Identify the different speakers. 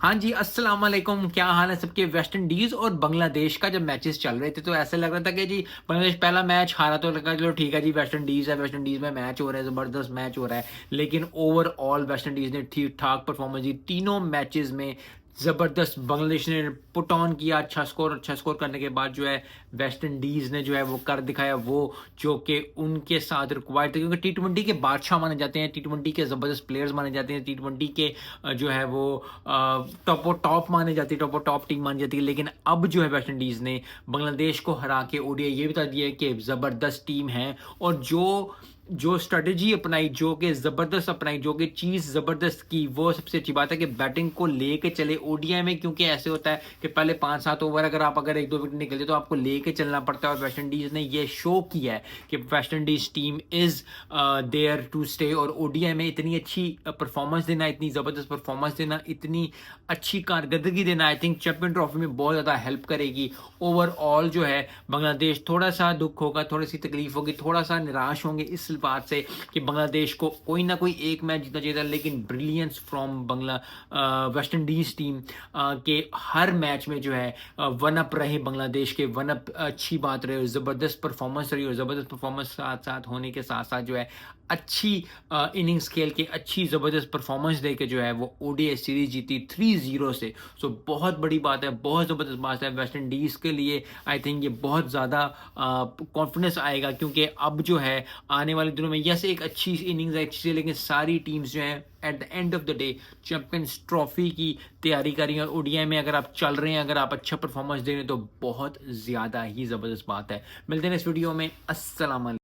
Speaker 1: हाँ जी, अस्सलाम वालेकुम, क्या हाल है सबके? वेस्ट इंडीज़ और बांग्लादेश का जब मैचेस चल रहे थे तो ऐसा लग रहा था कि जी बांग्लादेश पहला मैच हारा तो लगा चलो ठीक है जी वेस्ट इंडीज़ है, वेस्ट इंडीज़ में मैच हो रहा है, ज़बरदस्त मैच हो रहा है। लेकिन ओवरऑल वेस्ट इंडीज़ ने ठीक-ठाक परफॉर्मेंस दी, तीनों मैचेस में ज़बरदस्त बांग्लादेश ने पुट ऑन किया, अच्छा स्कोर करने के बाद जो है वेस्ट इंडीज़ ने जो है वो कर दिखाया वो जो कि उनके साथ रिक्वायर्ड थे, क्योंकि टी-20 के बादशाह माने जाते हैं, टी-20 के ज़बरदस्त प्लेयर्स माने जाते हैं, टी-20 के जो है वो टॉप मानी जाती है, टॉप टीम मानी जाती है। लेकिन अब जो है वेस्ट इंडीज़ ने बांग्लादेश को हरा के ओडीआई ये बता दिया है कि ज़बरदस्त टीम है और जो जो स्ट्रेटजी अपनाई, जो कि ज़बरदस्त अपनाई, जो कि चीज़ ज़बरदस्त की, वो सबसे अच्छी बात है कि बैटिंग को लेके चले ओडीआई में, क्योंकि ऐसे होता है कि पहले 5-7 ओवर अगर 1-2 विकेट निकलते तो आपको लेके चलना पड़ता है और वेस्ट इंडीज़ ने ये शो किया है कि West Indies team is there to stay और ओडीआई में इतनी अच्छी परफॉर्मेंस देना, इतनी ज़बरदस्त परफॉर्मेंस देना, इतनी अच्छी कारकर्दगी देना आई थिंक चैंपियन ट्रॉफी में बहुत ज़्यादा हेल्प करेगी। ओवरऑल जो है बांग्लादेश थोड़ा-सा दुःख होगा, थोड़ी-सी तकलीफ होगी, थोड़ा-सा निराश होंगे इस बात से कि बांग्लादेश को कोई ना कोई एक मैच जीतना चाहिए था, लेकिन brilliance from waste Indies team के हर मैच में जो है वन अप रहे बांग्लादेश के, वन अप अच्छी बात रही और ज़बरदस्त परफॉर्मेंस रही और ज़बरदस्त परफॉर्मेंस साथ-साथ होने के साथ-साथ जो है अच्छी इनिंग्स खेल के अच्छी ज़बरदस्त परफॉर्मेंस दे के जो है वो ओडीआई सीरीज़ जीती 3-0 से। सो बहुत बड़ी बात है, बहुत ज़बरदस्त बात है वेस्ट इंडीज़ के लिए। आई थिंक ये बहुत ज़्यादा कॉन्फिडेंस आएगा, क्योंकि अब जो है आने वाले दिनों में यस एक अच्छी इनिंग्स है अच्छी है, लेकिन सारी टीम्स जो हैं at the end of the day champions trophy की तैयारी कर रही हैं और ओडीआई में अगर आप चल रहे हैं, अगर आप अच्छा परफॉर्मेंस दे रहे हैं तो बहुत ज़्यादा ही ज़बरदस्त बात है। मिलते हैं इस वीडियो में। अस्सलाम वालेकुम।